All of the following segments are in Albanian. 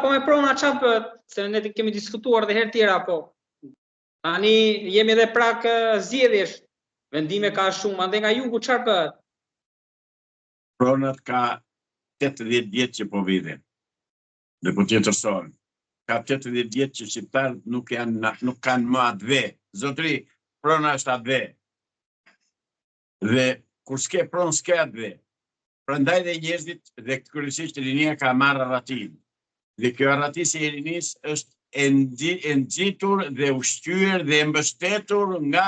Po me prona çfarë bëhet? Se ne kemi diskutuar edhe herë tjera, po. Tani jemi edhe prak zgjedhjesh. Vendime ka shumë, ande nga jugu çfarë bëhet? Pronat ka 80 vjet që po viden. Dhe po tjetërsohen. Ka 80 vjet që shqiptarët nuk kanë më atë ve. Zotri, prona është atë ve. Dhe kur s'ke pronë, s'ke atë ve. Prandaj dhe njerëzit dhe kryesisht rinia ka marrë arratin. Dhe kjo arrati si e rinis është e nxitur dhe ushqyer dhe e mbështetur nga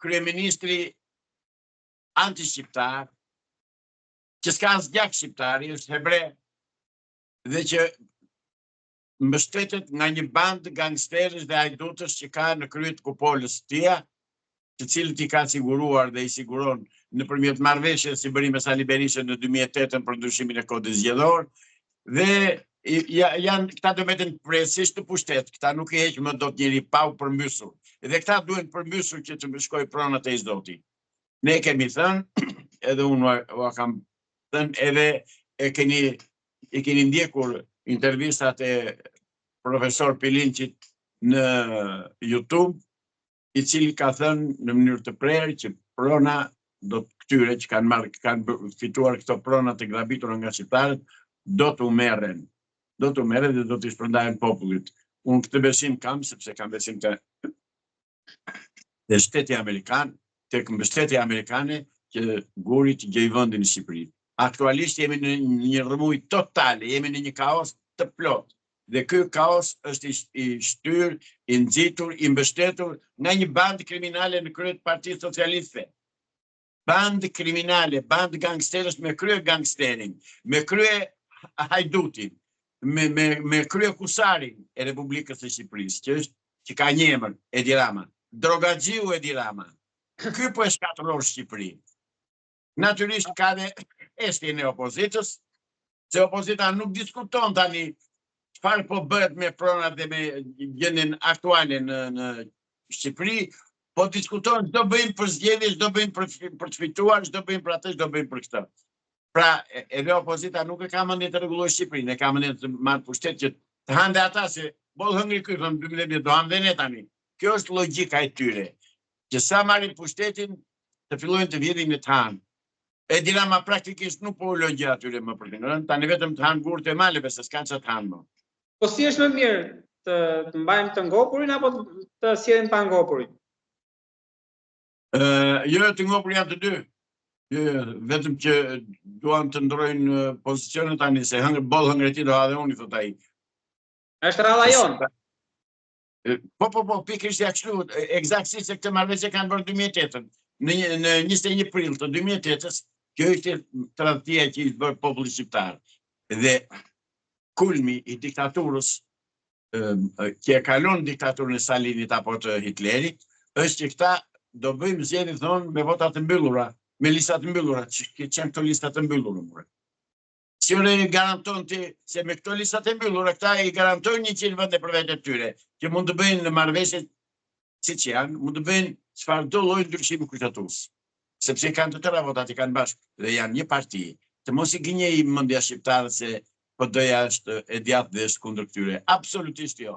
kryeministri anti-shqiptar, që s'ka as gjak shqiptari, është hebre, dhe që mbështetet nga një band gangsterësh dhe hajdutësh që ka në kryet kupolës tia, të cilët i ka siguruar dhe i siguron nëpërmjet marrëveshjes si bëri me Sali Berishën në 2008 për ndryshimin e kodit zgjedhor, dhe janë këta do meten presisht të pushtet, këta nuk i heq më dot njëri pa u përmbysur. Dhe këta duhen përmbysur që të shkoj pronat e Zoti. Ne kemi thënë, edhe unë u kam thënë, edhe e keni ndjekur intervistat e profesor Pilinçit në YouTube, i cili ka thënë në mënyrë të prerë që prona do të këtyre që kanë fituar këto prona të grabitura nga shqiptarët, do të merren dhe do të shpërndahen popullit. Unë këtë besim kam, sepse kam besim të shteti amerikan, tek mbështetja amerikane që guri të gjej vendin në Shqipëri. Aktualisht jemi në një rrëmuj totale, jemi në një kaos të plot. Dhe ky kaos është i shtyr, i nxitur, i mbështetur nga një bandë kriminale në krye të Partisë Socialiste. Bandë kriminale, bandë gangsterësh me krye gangsterin, me krye hajdutin, me krye kusarin e Republikës së Shqipërisë, që ka një emër, Edi Rama. Drogaxhiu Edi Rama. Ky po e shkatërron Shqipërinë. Natyrisht ka dhe estin e opozitës, se opozita nuk diskuton tani çfarë po bëhet me pronat dhe me gjendjen aktuale në Shqipëri, po diskuton çdo bëjmë për zgjedhje, çdo bëjmë për të fituar, çdo bëjmë për atë, çdo bëjmë për këtë. Pra, edhe opozita nuk e ka mendje të rregullojë Shqipërinë, e ka mendje të marrë pushtet që të hande ata se boll hëngri ky thon 12 do hanë ne tani. Kjo është logjika e tyre, që sa marrin pushtetin të fillojnë të vjedhin në të hanë. Edi Rama praktikisht nuk po ulon gjë atyre më për të tani vetëm të hanë gurët e maleve, se s'kan çfarë të hanë më. Po si është më mirë të mbajmë të ngopurin apo të sjellim pa ngopurin? Jo, të ngopur janë të dy. Vetëm që duan të ndrojnë pozicionet tani, se boll hëngreti do ha dhe unë, i thot ai. Është rradha jonë. Po, pikërisht ja kështu, eksaktësisht se këtë marrëveshje kanë bërë 2008. Në 21 prill të 2008-s, kjo ishte tradhtia që i bërë populli shqiptar. Dhe kulmi i diktaturës, që e kalon diktaturën e Stalinit apo të Hitlerit, është që këta do bëjmë zgjedhje thonë me vota të mbyllura, me lista të mbyllura, që qenë këto lista të mbyllura. Si unë e garanton ti se me këto lista të mbyllura, këta i garantojnë 100 vende për vetë tyre, që mund të bëjnë në marrëveshje siç janë, mund të bëjnë çfarë do lloj ndryshimi kushtetues. Sepse kanë të tëra votat i kanë bashkë dhe janë një parti. Të mos i gënjej mendja shqiptare se PD-ja është e djathtë dhe është kundër këtyre. Absolutisht jo.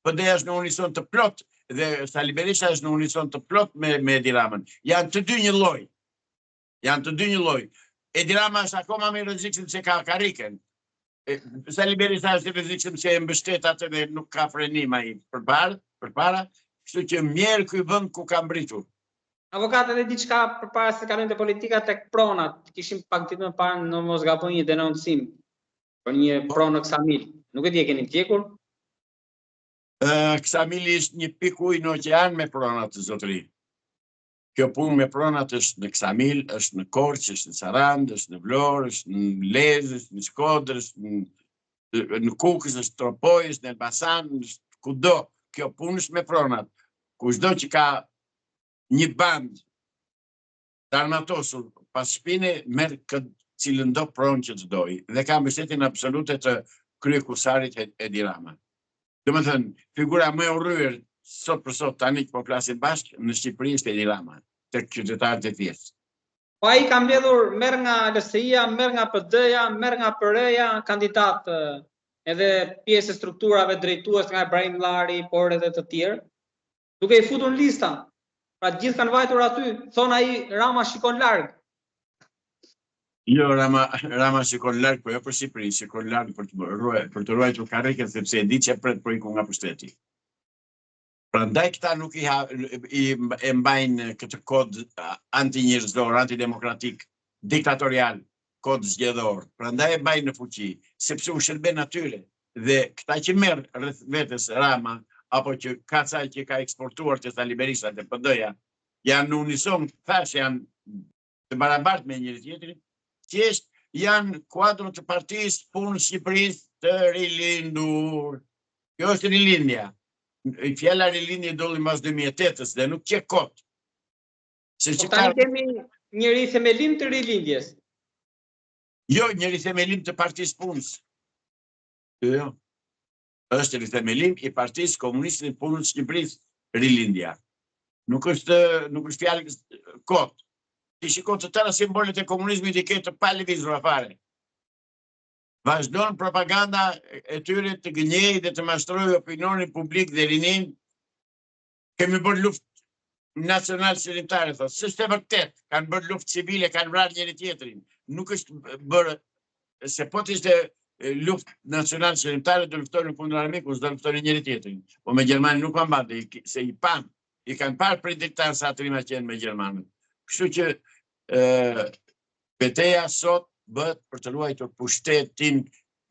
PD-ja është në unison të plot dhe Sali Berisha është në unison të plot me Edi Ramën. Janë të dy një lloj. Edi Rama është akoma më i rrezikshëm se ka karikën. Sali Berisha është i rrezikshëm se e mbështet atë dhe nuk ka frenim ai përpara. Kështu që mjerë ky vend ku ka mbritur. Avokatët e diçka përpara se kalojnë te politika tek pronat, kishim pak ditë më parë në mos gaboj një denoncim për një pronë në Ksamil. Nuk e di e keni ndjekur? Ksamili është një pikë ujë në oqean me pronat të zotëri. Kjo punë me pronat është në Ksamil, është në Korçë, është në Sarandë, është në Vlorë, është në Lezhë, është në Shkodër, është në Kukës, është në Tropoj, është në Elbasan, është kudo. Kjo punë është me pronat. Kushdo që ka një band të armatosur pas shpine, merr këtë cilën do pronë që të doj. Dhe ka mbështetjen absolute të kryekusarit Edi Rama. Domethënë, figura më e urryer sot për sot tani që po flasim bashkë në Shqipëri është Edi Rama, tek qytetarët e thjeshtë. Po ai ka mbledhur, merr nga LSI-ja, merr nga PD-ja, merr nga PR-ja, kandidat edhe pjesë e strukturave drejtues nga Ibrahim Llari, por edhe të tjerë, duke i futur në lista. Pra gjithë kanë vajtur aty, thon ai Rama shikon larg. Jo, Rama shikon larg, po jo për Shqipërinë, shikon larg për të ruajtur karrikën sepse e di që pret priku nga pushteti. Prandaj këta nuk e mbajnë këtë kod anti-njerëzor, antidemokratik, diktatorial, kod zgjedhor. Prandaj e mbajnë në fuqi, sepse u shërben atyre. Dhe këta që merr rreth vetes Rama, apo që Kacaj që ka eksportuar të liberistat e PD-ja, janë në unison, thash janë të barabartë me njëri tjetrin, thjesht janë kuadro të Partisë Punë Shqipërisë të rilindur. Kjo është rilindja. Fjala rilindje doli mbas 2008-s dhe nuk që kot. Po tani kemi njëri themelim të rilindjes. Jo, njëri themelim të Partisë Punës. Jo. Është rithemelim i Partisë Komuniste të Punës Shqipërisë, rilindja. Nuk është fjalë kot. Ti shikon të tëra simbolet e komunizmit i ketë të palëvizura fare. Vazhdon propaganda e tyre të gënjej dhe të mashtrojë opinionin publik dhe rinin. Kemi bërë luftë nacional qeveritare, thotë. S'është e vërtet, kanë bërë luftë civile, kanë vrarë njëri tjetrin. Nuk është bërë, se po të ishte luftë nacional qeveritare, do luftojnë kundër armikus, do luftojnë njëri tjetrin. Po me Gjermani nuk kanë bërë, se i kanë parë prej diktanë sa atrima qenë me Gjermanët. Kështu që betejë sot bëhet për të ruajtur pushtetin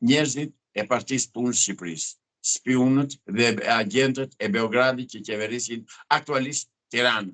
njerëzit e Partisë Punës Shqipërisë, spionët dhe agentët e Beogradit që qeverisin aktualisht Tiranën.